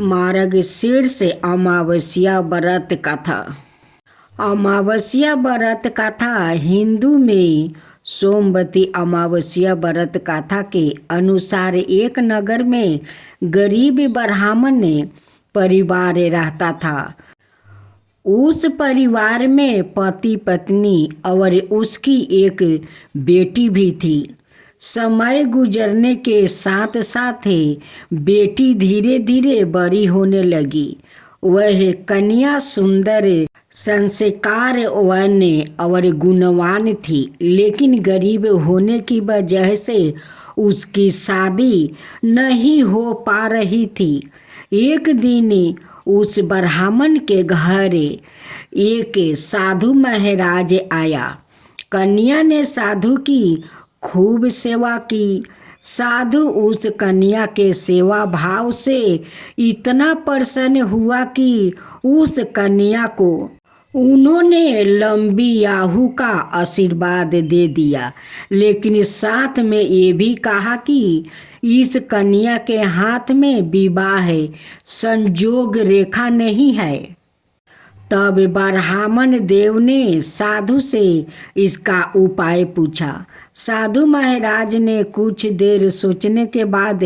मार्गशीर्ष अमावस्या व्रत कथा। अमावस्या व्रत कथा हिंदू में सोमवती अमावस्या व्रत कथा के अनुसार एक नगर में गरीब ब्राह्मण परिवार रहता था। उस परिवार में पति पत्नी और उसकी एक बेटी भी थी। समय गुजरने के साथ साथ बेटी धीरे धीरे बड़ी होने लगी। वह कन्या सुंदर, संस्कारवान और गुणवान थी, लेकिन गरीब होने की वजह से उसकी शादी नहीं हो पा रही थी। एक दिन उस ब्राह्मण के घर एक साधु महाराज आया। कन्या ने साधु की खूब सेवा की। साधु उस कन्या के सेवा भाव से इतना प्रसन्न हुआ कि उस कन्या को उन्होंने लंबी आयु का आशीर्वाद दे दिया, लेकिन साथ में ये भी कहा कि इस कन्या के हाथ में विवाह संयोग रेखा नहीं है। तब ब्राह्मण देव ने साधु से इसका उपाय पूछा। साधु महाराज ने कुछ देर सोचने के बाद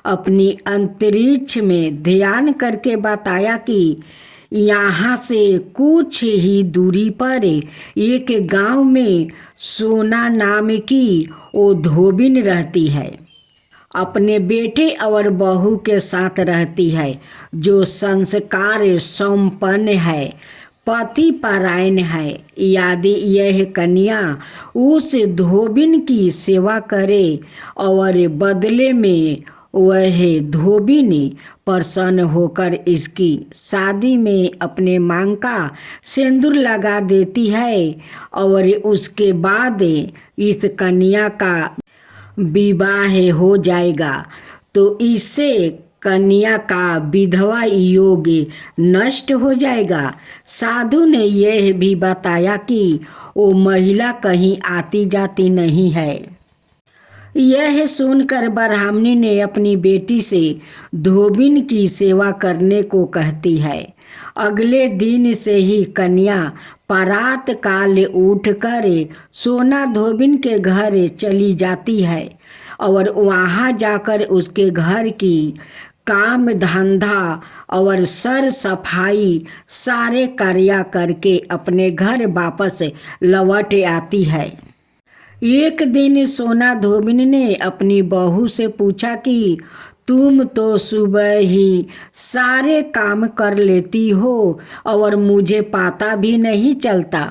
अपनी अंतरिक्ष में ध्यान करके बताया कि यहाँ से कुछ ही दूरी पर एक गांव में सोना नाम की वो धोबिन रहती है। अपने बेटे और बहू के साथ रहती है, जो संस्कार संपन्न है, पति परायण है। यदि यह कन्या उस धोबिन की सेवा करे और बदले में वह धोबिन प्रसन्न होकर इसकी शादी में अपने मांग का सिंदूर लगा देती है और उसके बाद इस कन्या का विवाह हो जाएगा, तो इससे कन्या का विधवा योग नष्ट हो जाएगा। साधु ने यह भी बताया कि वो महिला कहीं आती जाती नहीं है। यह सुनकर ब्राह्मणी ने अपनी बेटी से धोबिन की सेवा करने को कहती है। अगले दिन से ही कन्या प्रात काल उठकर सोना धोबिन के घर चली जाती है और वहाँ जाकर उसके घर की काम धंधा और सर सफाई सारे कार्य करके अपने घर वापस लौट आती है। एक दिन सोना धोबिन ने अपनी बहू से पूछा कि तुम तो सुबह ही सारे काम कर लेती हो और मुझे पता भी नहीं चलता।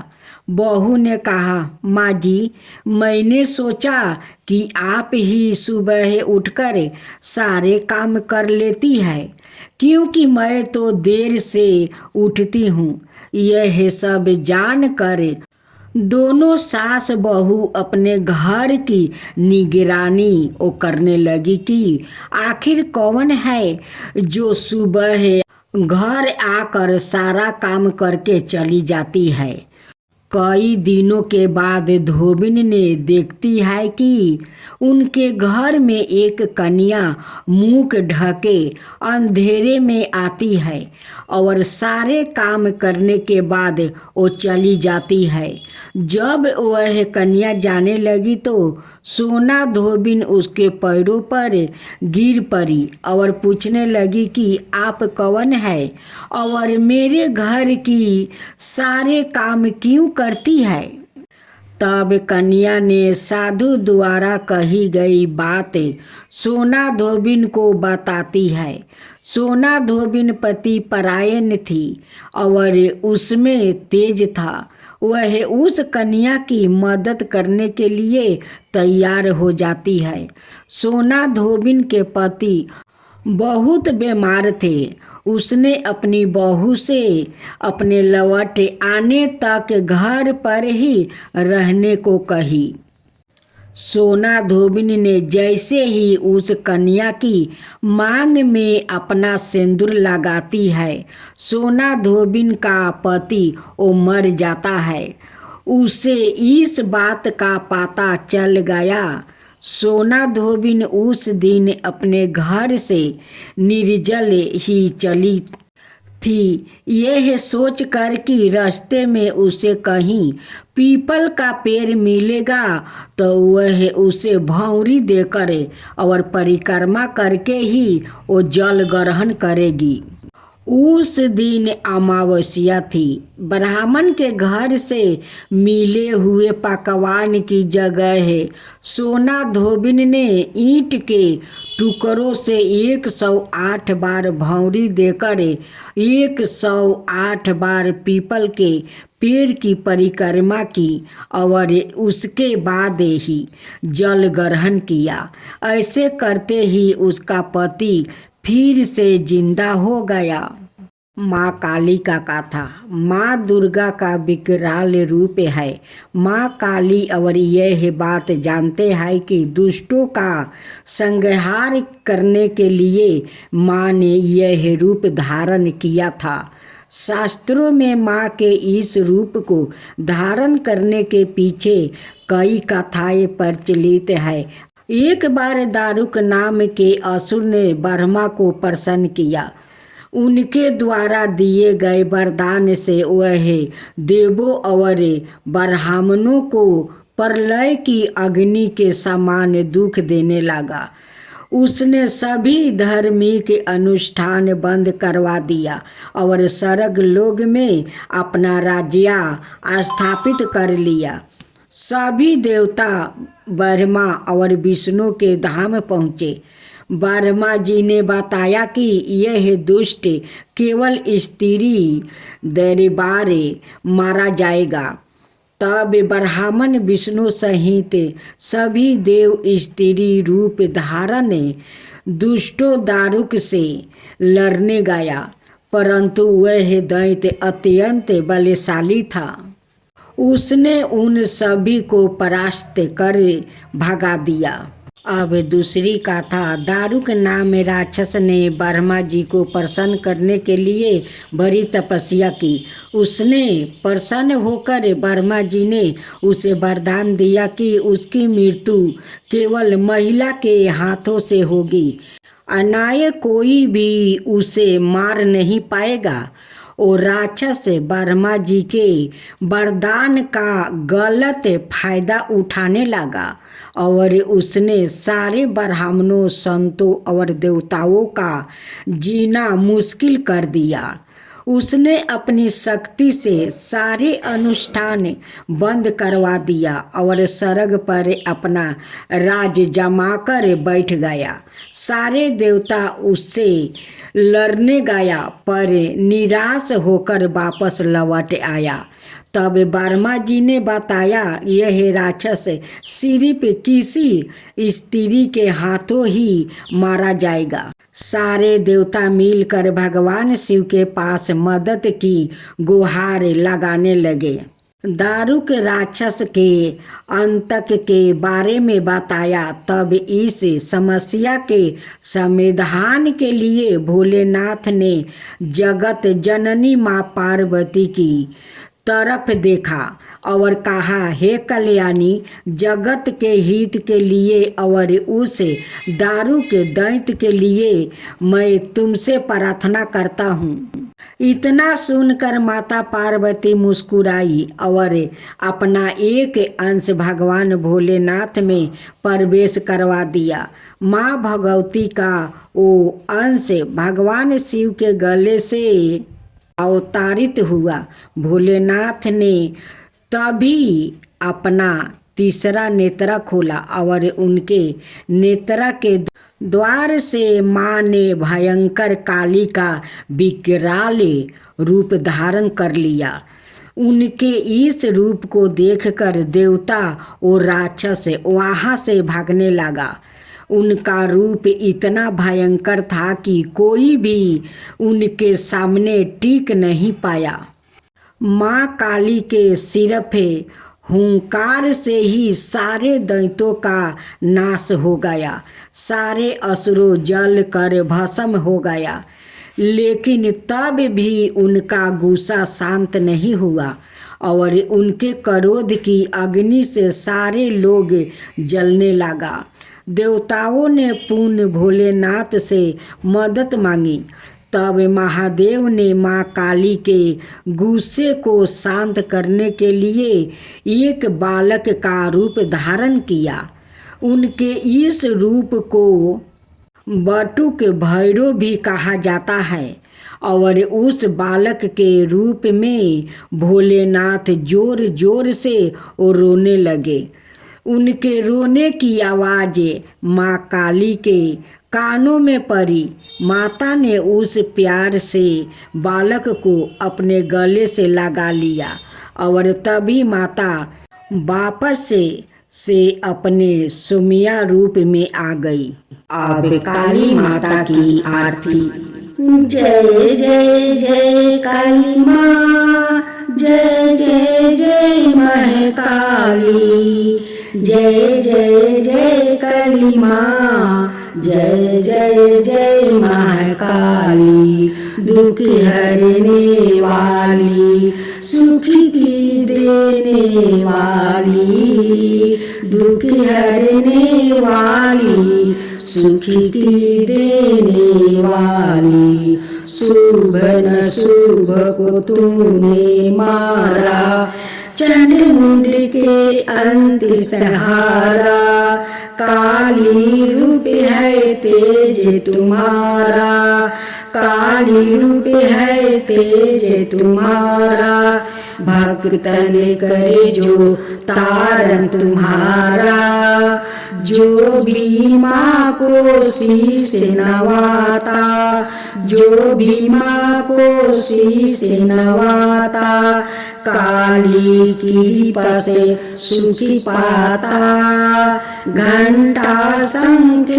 बहू ने कहा, माँ जी, मैंने सोचा कि आप ही सुबह उठकर सारे काम कर लेती है, क्योंकि मैं तो देर से उठती हूँ। यह सब जानकर दोनों सास बहू अपने घर की निगरानी वो करने लगी कि आखिर कौन है जो सुबह घर आकर सारा काम करके चली जाती है। कई दिनों के बाद धोबिन ने देखती है कि उनके घर में एक कन्या मुंह ढके अंधेरे में आती है और सारे काम करने के बाद वो चली जाती है। जब वह कन्या जाने लगी तो सोना धोबिन उसके पैरों पर गिर पड़ी और पूछने लगी कि आप कौन है और मेरे घर की सारे काम क्यों करती है। तब कन्या ने साधु द्वारा कही गई बात सोना धोबिन को बताती है। सोना धोबिन पति परायण थी और उसमें तेज था। वह उस कन्या की मदद करने के लिए तैयार हो जाती है। सोना धोबिन के पति बहुत बीमार थे। उसने अपनी बहू से अपने लौट आने तक घर पर ही रहने को कही। सोना धोबिन ने जैसे ही उस कन्या की मांग में अपना सिंदूर लगाती है, सोना धोबिन का पति वो मर जाता है। उसे इस बात का पता चल गया। सोना धोबिन उस दिन अपने घर से निर्जल ही चली थी, यह सोच कर कि रास्ते में उसे कहीं पीपल का पेड़ मिलेगा तो वह उसे भौंरी देकर और परिक्रमा करके ही वो जल ग्रहण करेगी। उस दिन अमावस्या थी। ब्राह्मण के घर से मिले हुए पकवान की जगह सोना धोबिन ने ईंट के टुकड़ों से 108 बार भौंरी देकर 108 बार पीपल के पेड़ की परिक्रमा की और उसके बाद ही जल ग्रहण किया। ऐसे करते ही उसका पति फिर से जिंदा हो गया। माँ काली का कथा। माँ दुर्गा का विकराल रूप है। माँ काली और यह बात जानते हैं कि दुष्टों का संहार करने के लिए माँ ने यह रूप धारण किया था। शास्त्रों में माँ के इस रूप को धारण करने के पीछे कई कथाएं प्रचलित है। एक बार दारुक नाम के असुर ने ब्रह्मा को प्रसन्न किया। उनके द्वारा दिए गए वरदान से वह देवों और ब्राह्मणों को प्रलय की अग्नि के समान दुख देने लगा। उसने सभी धार्मिक अनुष्ठान बंद करवा दिया और स्वर्ग लोक में अपना राज्य स्थापित कर लिया। सभी देवता ब्रह्मा और विष्णु के धाम पहुँचे। ब्रह्मा जी ने बताया कि यह दुष्ट केवल स्त्री दरबार मारा जाएगा। तब ब्राह्मण विष्णु सहित सभी देव स्त्री रूप धारण दुष्टों दारुक से लड़ने गया, परंतु वह दैत्य अत्यंत बलशाली था। उसने उन सभी को परास्त कर भगा दिया। अब दूसरी कथा। दारुक नाम राक्षस ने ब्रह्मा जी को प्रसन्न करने के लिए बड़ी तपस्या की। उसने प्रसन्न होकर ब्रह्मा जी ने उसे वरदान दिया कि उसकी मृत्यु केवल महिला के हाथों से होगी। अन्याय कोई भी उसे मार नहीं पाएगा। और राक्षस ब्रह्मा जी के वरदान का गलत फायदा उठाने लगा और उसने सारे ब्राह्मणों, संतों और देवताओं का जीना मुश्किल कर दिया। उसने अपनी शक्ति से सारे अनुष्ठान बंद करवा दिया और स्वर्ग पर अपना राज जमाकर बैठ गया। सारे देवता उससे लड़ने गया पर निराश होकर वापस लौट आया। तब ब्रह्मा जी ने बताया यह राक्षस सिर्फ किसी स्त्री के हाथों ही मारा जाएगा। सारे देवता मिलकर भगवान शिव के पास मदद की गुहार लगाने लगे। दारुक राक्षस के अंतक के बारे में बताया। तब इस समस्या के समाधान के लिए भोलेनाथ ने जगत जननी माँ पार्वती की तरफ देखा और कहा, हे कल्याणी, जगत के हित के लिए और उस दारू के दैत्य के लिए मैं तुमसे प्रार्थना करता हूँ। इतना सुनकर माता पार्वती मुस्कुराई और अपना एक अंश भगवान भोलेनाथ में प्रवेश करवा दिया। माँ भगवती का वो अंश भगवान शिव के गले से अवतारित हुआ। भोलेनाथ ने तभी अपना तीसरा नेत्र खोला और उनके नेत्र के द्वार से माँ ने भयंकर काली का विकराल रूप धारण कर लिया। उनके इस रूप को देखकर देवता और राक्षस वहाँ से भागने लगा। उनका रूप इतना भयंकर था कि कोई भी उनके सामने टिक नहीं पाया। माँ काली के सिर्फ हुंकार से ही सारे दैत्यों का नाश हो गया। सारे असुरों जल कर भस्म हो गया। लेकिन तब भी उनका गुस्सा शांत नहीं हुआ और उनके क्रोध की अग्नि से सारे लोग जलने लगा। देवताओं ने पुनः भोलेनाथ से मदद मांगी। तब महादेव ने माँ काली के गुस्से को शांत करने के लिए एक बालक का रूप धारण किया। उनके इस रूप को बटुक भैरव भी कहा जाता है। और उस बालक के रूप में भोलेनाथ जोर जोर से रोने लगे। उनके रोने की आवाज़ माँ काली के कानों में पड़ी। माता ने उस प्यार से बालक को अपने गले से लगा लिया और तभी माता वापस से अपने सुमिया रूप में आ गई। अब काली माता की आरती। जय जय जय काली माँ, जय जय जय महाकाली, जय जय जय काली माँ, जय जय जय महाकाली। दुख हरने वाली, सुख की देने वाली, दुख हरने वाली, सुख की देने वाली। शुभ न शुभ को तूने मारा, चंड मुंड के अंत सहारा। काली रूप है तेज तुम्हारा, काली रूप है तेज तुम्हारा। भक्तन करे जो तारन तुम्हारा, जो भी माँ को शीश नवाता, जो भी माँ को शीश नवाता। काली कृपा से सुखी पाता, घंटा शंख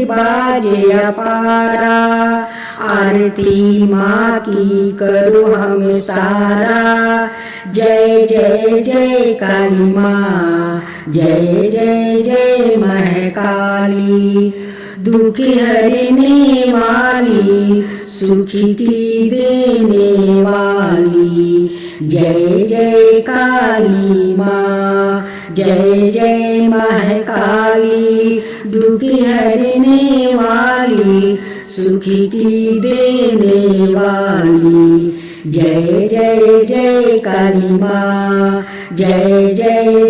बाजे अपारा। आरती माँ की करो हम सारा। जय जय जय काली माँ, जय जय जय महाकाली। दुख हरने वाली, सुखी की देने वाली। जय जय काली माँ, जय जय महाकाली। दुख हरने वाली, सुखी की देने वाली। जय जय जय काली माँ, जय जय